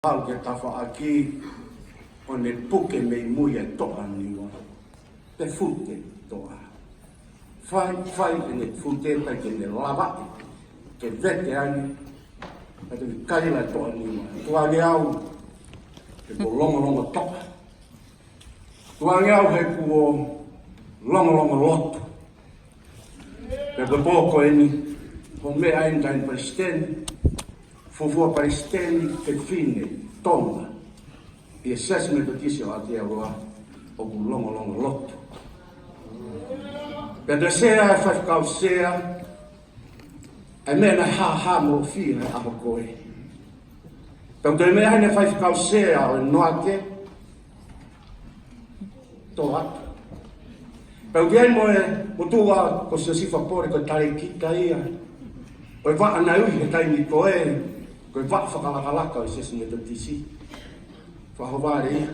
Hau ke tafa aki o ne puke mei muia toa niwa. Te fute toa. Fai e ne fute pa ke ne lava ke vete ani. Pa te kaila toa niwa. Tua nge au ke ko longo toa. Tua nge au he kuo longo loto. Pe ko poko eni ko me aintain presteni. Fufua Palestini che fine tonga e assessment che si va a roa o un longo lotto per la sera fa causea e me na ha mo fine a coi per de me ne fa causea no ake toa per de mo tua co si fa pore con tale kita ia o va na ui tai ni koe koe wa whakalaka o se singa tisi. Whahavare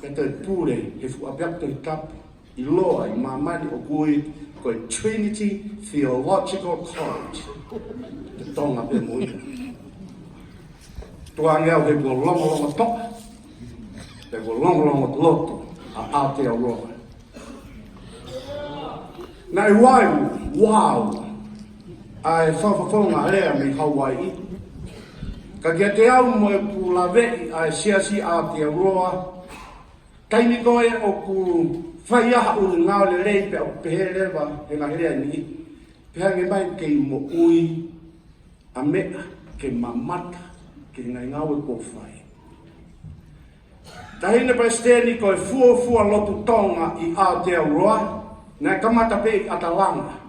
ka te pūre he fuapiak te tapu I loa I mamani o kui koe Trinity Theological College. Te tonga pe mui. Tua ngeau he kua longo toa. He kua longo loto a Aotearoa. Nai waiu, wow! Ai whawhawhonga rea me Hawaii. Ka kia te au mo e pula vei ai siasi Aotearoa. Taimi koe o ku whaiaha unu ngao le rei pe o pehe rewa he ngahirea ni. Peha nge mai kei mo ui a mea ke mamata ke ngai ngau e ko whai. Tahine Palestini koe fua lotu tonga I Aotearoa. Nai kamata pe I Atalanga.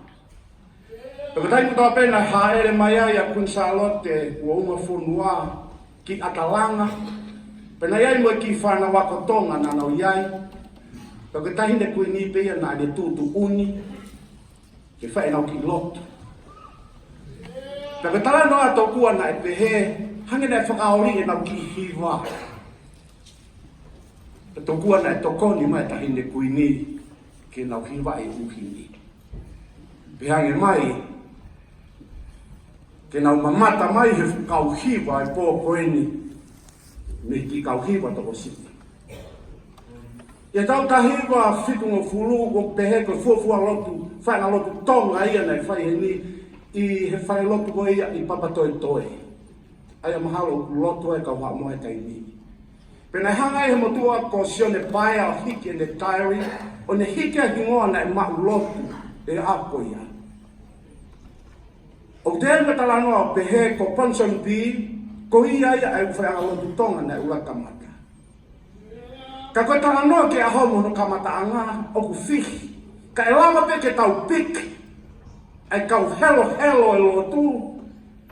Peka taimu toa pena haere mai ai a kun Salote ua uma whonua ki Atalanga. Pena iai mo ki whana wako tonga nanau iai. Peka tahine kui ni pia na de tutu uni. Ke whae nau ki lotu. Peka tala noa tau kua na e pehe. Hange na e whakaori e nau ki hiwa. Peka tau kua na e tokoni mai tahine kui ni. Ke nau hiwa e uhini. Pehange mai. Ke nau mamata mai he kauhiwa e pōko eni me ki kauhiwa toko siti. Ia tau tahiwa whikungo fulu o pehe ko fuafua lotu, whaina lotu tonga ia nei whai he ni I he whai lotu ko ia I papatoe. Aia mahalo lotu e kau haa moe kai ni. Pena hanga he motua ko sione paia o hiki ne tairi, o ne hiki a hingoa na e mau lotu e ako ia. O te me talanoa o pehe ko Ponson B, ko ia ai whaanga lotu tonga na ula kamata. Ka koe talanoa ke a homo no kamata anga o ku whihi. Ka e lama pe ke tau pik, ai kau helo e lotu,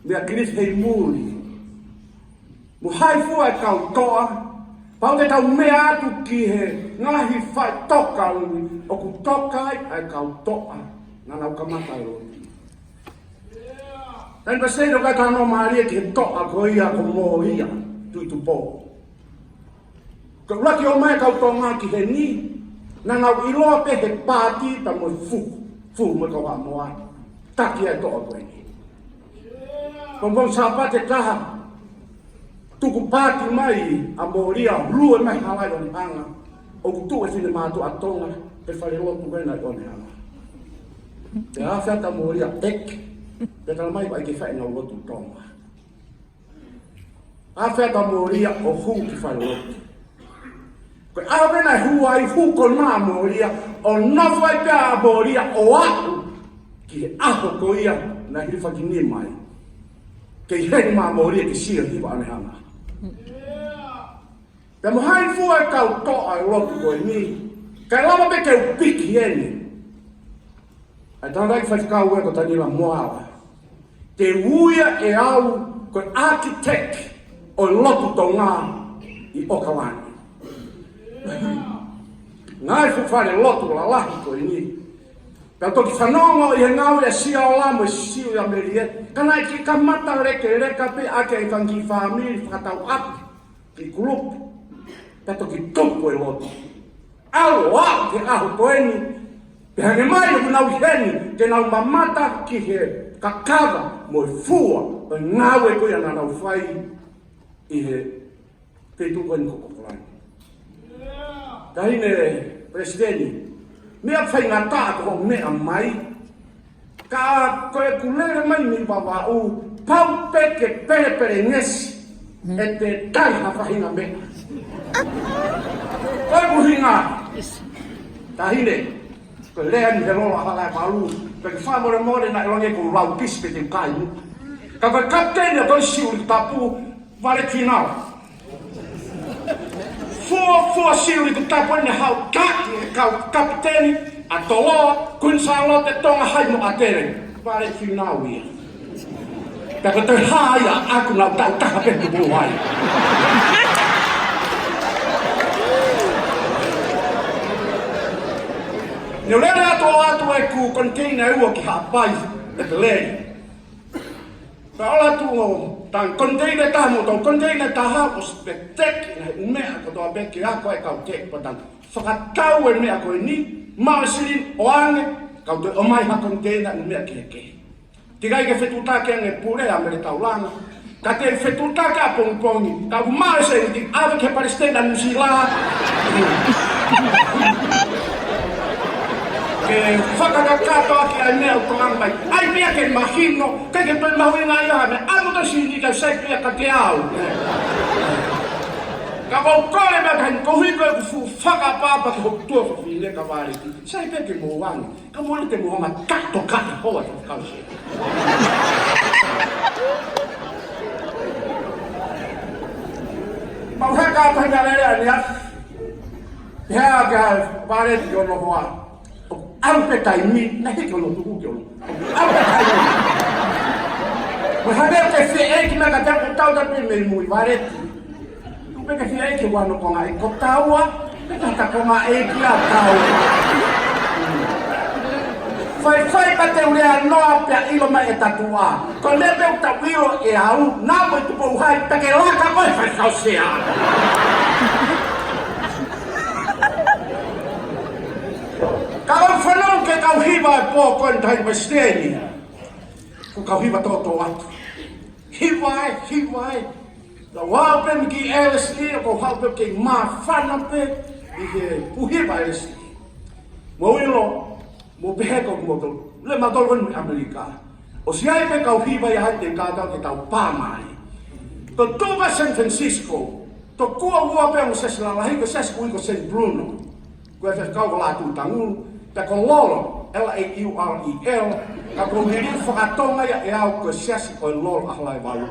mea Griff hei muri. Mu haifua e kau toa, pau te tau mea atu ki he ngahi whai toka uni, o ku toka ai kau toa, ngana ukamata e lotu. Nai pa sei no kai tano maria ke toa ko ia ko mo ia tu po. Ko laki o mai kau tonga ki he ni na ngau iloa pe he pati ta mo fu mo ko wa mo ai. Taki e toa ko ni. Ko mo sa te kaha. Tu ku pati mai a moria lua mai halai o ni anga. O tu e fine mato a tonga pe fare lo tu na ko ni anga. Te afa ta moria tek. Peta mai vai ke fai no lotu tonga. A feta moria o hu ki fai lotu. Ko a vena hu ai hu ko na moria o no vai pa moria o atu ki a ko ia na hi fa ki ni mai. Ke he ma moria ki sia hi va ne hanga. Pe mo hai fu ai ka to ai lotu ko ni. Ka lava pe ke piki eni. Ai tanda ki fa ka ue ko tani la moala. Te uia e au ko architect o lotu tonga I Okawani. Ngai fu fare lotu la lahi ko ni. Pea toki whanongo I he ngau e sia o lamo e siu I Amerie. Kana ki kamata reka pe ake I whangi whamiri whakatau atu ki kulupu. Pea toki tupu e lotu. Alo au ke ahu ko eni. Pea he mai o nau heni ke nau mamata ki he kakava mo fua o ngawe ko ia na nau whai i he te tu kan ko ko lai dai ne presidenti mea whainga tā ko mea mai ka koe kulere mai mi wawa u pau peke pere ngesi e te tai ha whahinga mea koe muhinga tahine koe lea ni he rola halai palu koe whamore more na elonge ko rau pispe te kai mu ka koe kapteni a koe siuri tapu vale kinau Fua siuri ku tapu ne hau kaki e kau kapteni a toloa kun salo te tonga haimu a tere vale kinau ia ka koe te haia aku nau tau taka peku buhai Neu lere atu e ku container ua ki hapai e te lere. Ka ola tu o tan container tamu tau container taha o se teki na umea ko toa beki ako e kau teki pa tan whakatau e mea koe ni maasirin o ane kau te omai ha container umea keke. Tikai ke whetutake ange pure a mere tau langa. Ka te whetutake a pongpongi kau maasirin ti awe ke Palestina nusila. Ke whakakakato aki ai mea o tongambai. Ai mea ke mahino, ke toi mahui ngā ia me, anu ta sini ka sai pia ka te au. Ka wau kore mea kai kohi koe kufu whakapapa ki hok tua whawhine ka wāre ki. Sai pia ke moangi, ka moane te moanga kato kata hoa te whakause. Mau heka pahinga lere ani ati. Hea ka wāre ki ono hoa. Ampe tai mi, na heke ono tuku ki ono. Ampe tai mi. Ma hane te whi eki me ka tapu tau tapu me mui wareti. Tu peke whi eki wano konga e ko taua, peka ta konga eki a tau. Whai pa te urea noa pia ilo mai e tatua. Ko lepe u ta wilo e au, nā mo i tupo uhai, peke laka koe whai kausea. Kau whanau ke kau hiwa e pō koe ni tai Westeni. Ko kau hiwa tōtō atu. Hiwa e. La wāu pe mi ki LSE, ko hau pe ke mā whana pe, i he puhiwa LSE. Mo ilo, mo peheko kumoto, le matolo wanu Amerika. O si ai pe kau hiwa i haite kātau ke tau pāmai. To tōwa San Francisco, to kua ua pe o sesilalahi, ko sesi ui ko St. Bruno. Ko e kau ko lātu tangulu, te ko lolo, L-A-U-R-E-L, ka ko hiri whakatonga ia e au ko sesi ko lolo ahlai walu.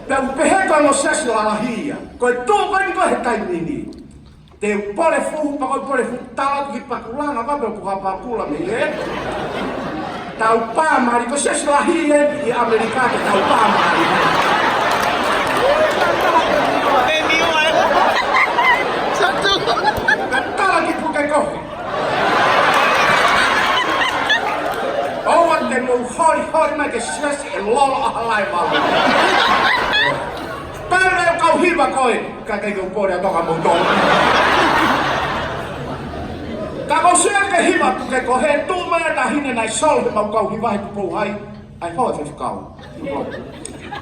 Te upeheka no sesi lalahia, ko e tōkani ko he taimini. Te pole fuhu, pa koi pole fuhu tātu ki pakulanga, wape o kuha pakula me e. Tau pāmari, ko sesi lalahia i Amerika ke tau pāmari. Tala ki puke kohe. Oa te mo hori mai ke sesi e lolo ahalai walu. Pere o kau hiwa koe, ka kei kau pore a toka moutonga. Ka kau sea ke hiwa puke kohe, tū mea ta hine nai solve mau kau hiwa he tupou hai, ai hoa te whikau.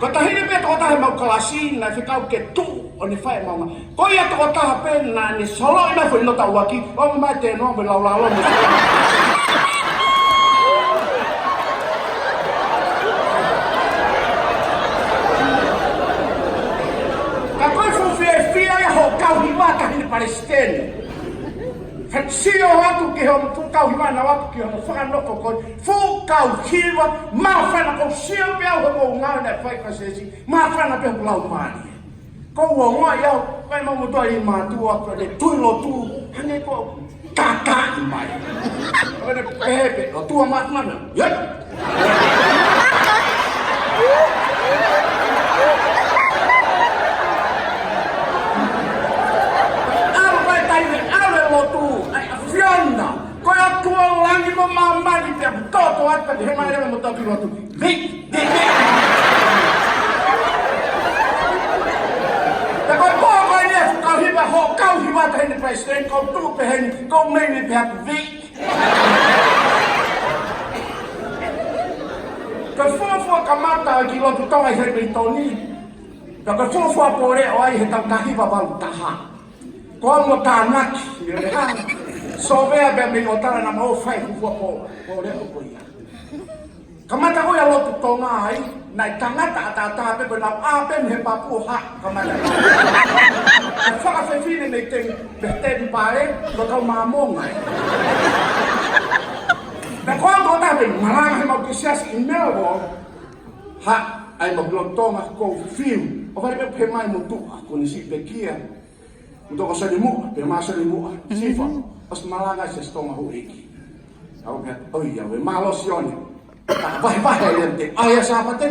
Ko ta hine pia toko tahe mau kalasi, nai whikau ke tū o ni whae maunga. Ko ia toko taha pena ni solo ina fo inota uaki, o mai te no me laulalo ni ka koe fu fia ia ho kau hiwa ka hine Palestini. Sio watu ki ho fu kau hiwa na watu ki ho whakanoko koe, fu kau hiwa, maa whana ko sio pia ho mo ngau na whai kasesi, maa whana pia ho lau mani. Ko ua ngoa iau, kai mamu toa i mātua, ko le tuilo tū, hane ko kaka i mai. Ko le pepe, o tua mātmana, yep! Alo kai taime, ale lo tū, ai a fiona, ko ia tua langi mo mamari pia, toto atpa ki he mai rewa mo toki lo tū. Vik! Kau hiwa ta hene President, kau tupe hene, kau mene pihak vik. Ka fua kamata ki lo tonga he me toni. Ka fua pore o ai he tahi va taha. Ko mo tanaki le ha. So vea be me otara na mo fai fua pore o ko ia. Kamata ko ya lo tonga ai na tangata ta pe na ape me papu ha kamata. Fa fe fine me te pare ko ka mamonga. Na quando tá bem, malanga ma que se assim meu ha ai ma blontonga ko fio o vai pe mai mo tu ko ni si pekia mo to sa limu pe ma sa limu sifa as malanga se stonga ho iki au pe oi ya we malosione ta vai lente ai sa paten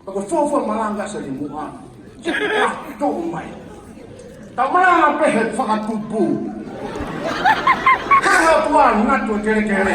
ko fo malanga sa limu ha to mai ta malanga pe he fa tupu kalau tuan nak tu kere-kere.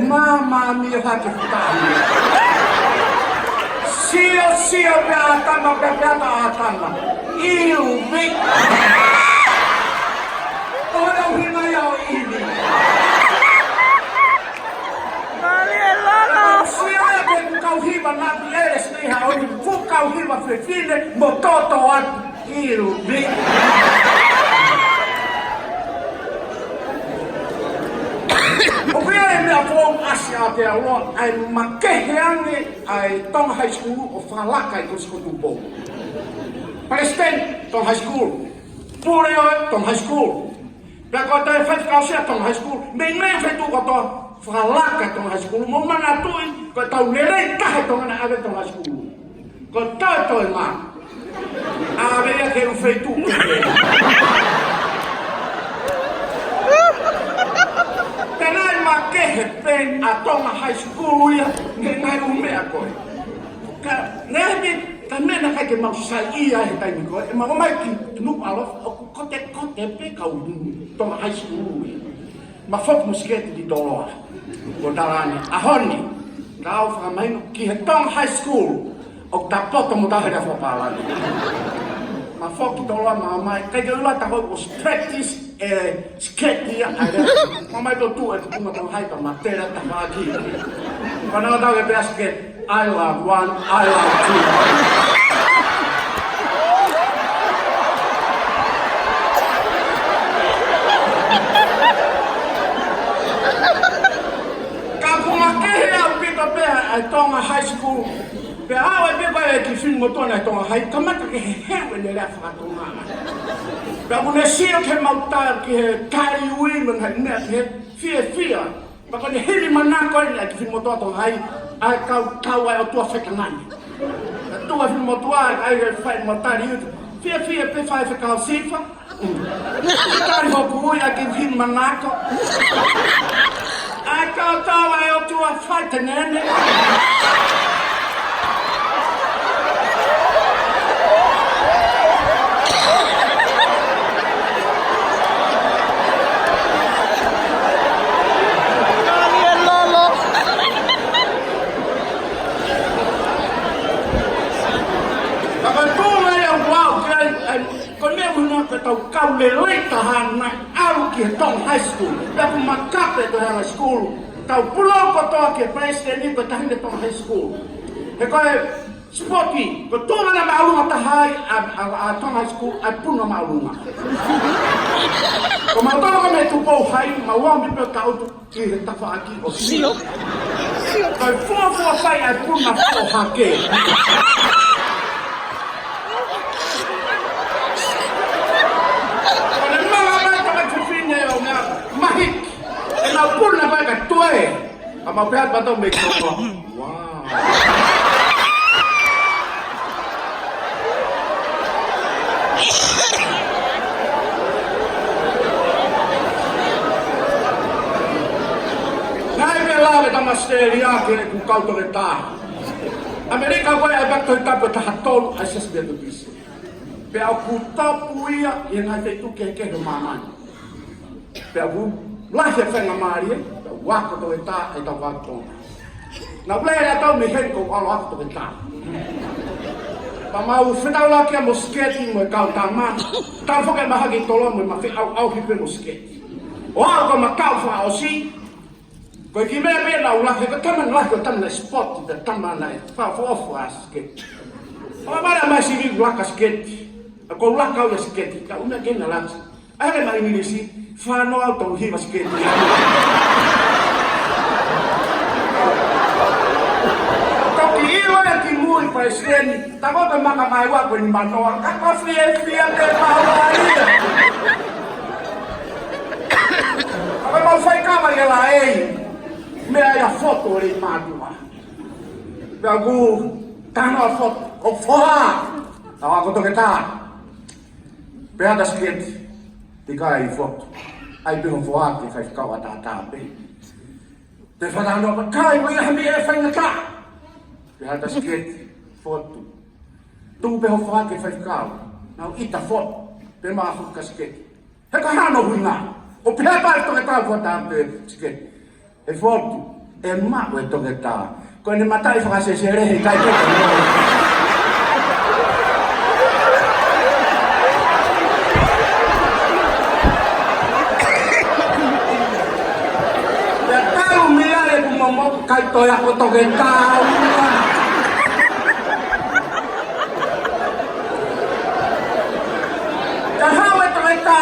Mamma mia che taglia! Sio beata. Io mi... Ora prima io ibi. Sio che kau hiba na biere sneha o fu kau hiba fefine mototo at io mi. O pia me afong asia te alo ai makeheange ai tong high school o falaka i kusko. Palestine tong high school. Pureo tong high school. Da kota fat kausia tong high school. Me fe tu kota falaka tong high school. Mo mana tu ko tau lele ka tong na ave tong high school. Ko to ma. Ave ya ke fe tu. Tenai makehe pen a tonga high school ya ngai ume ako. Ka nebi tamena ka ke mau sai ia he tai ko e mau mai ki nu alo ko te pe ka tonga high school. Ma fok muskete di doloa. Ko tarani ahoni. Kau fa mai ki he tonga high school. O ta poto mo ta hera fo pala. Ma fok doloa ma mai ka ke ula ta ko practice skate ya ada mama itu tu itu cuma hai ka matera ta lagi kana ta ke basket I love one I love two ka kuma ke ya pita pe ai tonga high school pe awa pe ba ki film motona tonga hai kamata ke hewe le la fa tonga Pero nesio ke mautar ke kari ui men hai net he fia. Baka ni hili manako ni ki film moto to hai ai kau ai o tua fekanani. Tua film moto ai fai matar yu. Fia pe fai fekau sifa. Kari ho kui ai ki film manako. Ai kau ai o tua fai tenene. Kau lelai tahan na au ki tong high school da makap to high school kau pulau ko to ke president ni tahan de tong high school he ko sporty ko to na malu tahai a tong high school a pun na malu ko ma to ko me tu po hai ma wa mi pe kau tu ki ta fa aki o sio ko fai a pun na po hake pun na ba ka tuwe ama pehat ba to make ko wow nai me lave ta masteria ke ku kautore ta Amerika koe ai bato i tapu ta hatolu ai sas bia tupisi. Pe au ku tapu ia i ngai te tuke ke no mamani. Pe au lahe whenga maari e, pe au wako to e tā e tau wako tonga. Na ulea tau me hen ko alo ako to e tā. Pa mau whenau laki a mo sketi mo e kau tā maa. Tau whoke mahaki tolo mo e ma whi au hipe mo sketi. O ao ko ma kau wha o si. Ko ki mea mea na ulake, ko taman laki o taman na spot, te taman na e whaofu a sketi. O mara mai si viu laka sketi. A ko laka au e sketi, ka una kena laki. Ahe mai nini si, whanau au tau hiwa sketi. Toki ilo e ki mui pa e sreni, ta kota maka mai wako ni manoa, ka ko fia te maua ia. Ka mau whai kawa i la ei. Mea ia foto o rei mātua. Pea gu, tāna a foto, o whoha. Tau ako toke tā. Pea da sketi, te kai i foto. Ai piho whoha ke kai kawa tā tāpe. Te whanano pa kai, wai aha mea e whainga tā. Pea da sketi, foto. Tu piho whoha ke whai kawa. Nau ita foto, pe maa huka sketi. He ka hano hui ngā. O pea pai toke tā wha tāpe sketi. E fotu, e mako e toke tā. Ko ne matai whakasese rehe kai toke nō. Pea tau milare ku momoku kai toi ako toke tā. Ka hau e toke tā.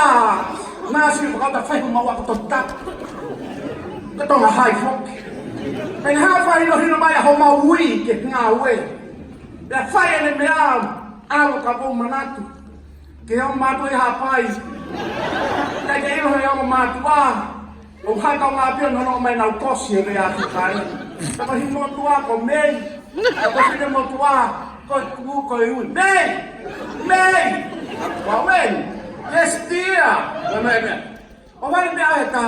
Nasi whakata whaihu mau ako toke tā. Ka tonga hai whoki. Pena haa whai no hino mai a ho maui ke ngā ue. Pea whai ane me au, alo ka pō manatu. Ke hau mātu e hapai. Kai ke ilo he au mātu wā. O hai kau ngā pia nono mai nau kosi e rea ki kai. Taka hi motu wā ko mei. Taka hine motu wā ko ku ko e ui. Mei! Mei! Wa wen! Yes dear! Wa mei mea. O wai mea e ka.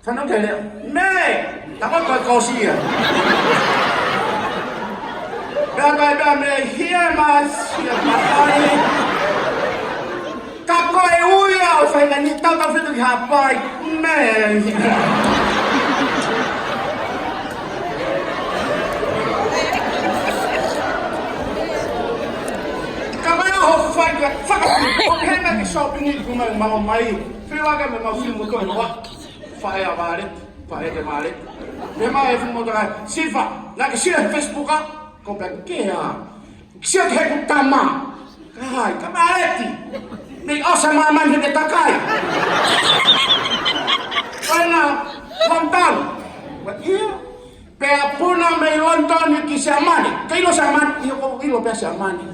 Whanau kei leo, mei! Tako koe kōsia. Pea kai pea mei hia mas, hia matai. Ka koe uia o whainga ni tau tau whitu ki hapai. Mei! Ka mai aho whainga, whakatu. O henga ki shopping i kumau mau mai. Whiwaka me mau whimu koe noa. Whae a wāre, whae te wāre. Me mai e whumo takai, siwha, nā ke sia he Facebooka, ko pia kea. Sia ke heku tama. Kai, ka maareti. Nei osa maa mani te takai. Waina, London. Wa ia. Pea puna me London ki se amani. Ka ilo se amani, ilo pia se amani.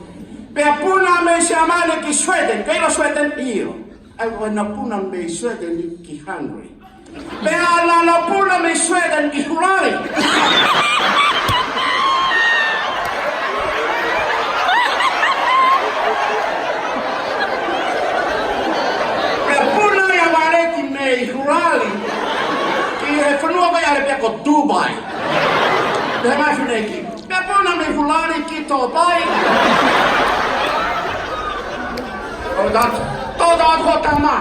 Pea puna me se amani ki Sweden. Ka ilo Sweden, ilo. Ai waina puna me Sweden ki Hungary. Pea la puna me Sweden ki Hurari. Pea puna ya wale ki me Hurari. Ki he whanua kai are pia ko Dubai. Pea mai whineki. Pea puna me Hurari ki Dubai. O dat, todo a kota ma.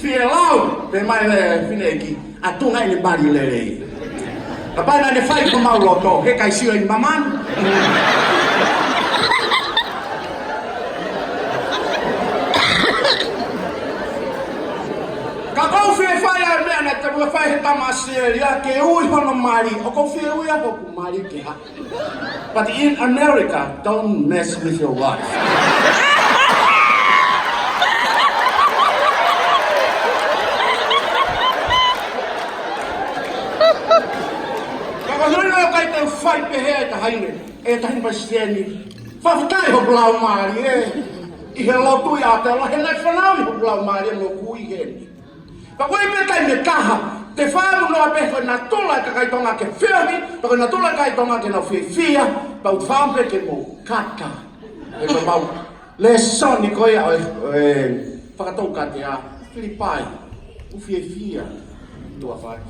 Fie lau, pe mai le whineki, a tunga i le bari le rei. Ka pai na le whai ko mau loto, he kai sio i maman. Ka kou fie whai a mea na te rua whai he tamaseria, ke ui hono mari, o kou fie ui a hoku mari ke ha. But in America, don't mess with your wife. Whai pe hea e ta haine, e ta haine pa sieni. Whawhitai hoku lau maari e. I he lotu i Aotearoa, he nei whanau i hoku lau maari e no kui heni. Ka koe me tai me kaha, te whaamu noa pe koe na tola ka kai tonga ke whiahi, pa koe na tola kai tonga ke na whiawhia, pa u whaampe ke mo kata. E koe mau, le soni koe a whakatau kate a Filipai, u whiawhia, tua whai.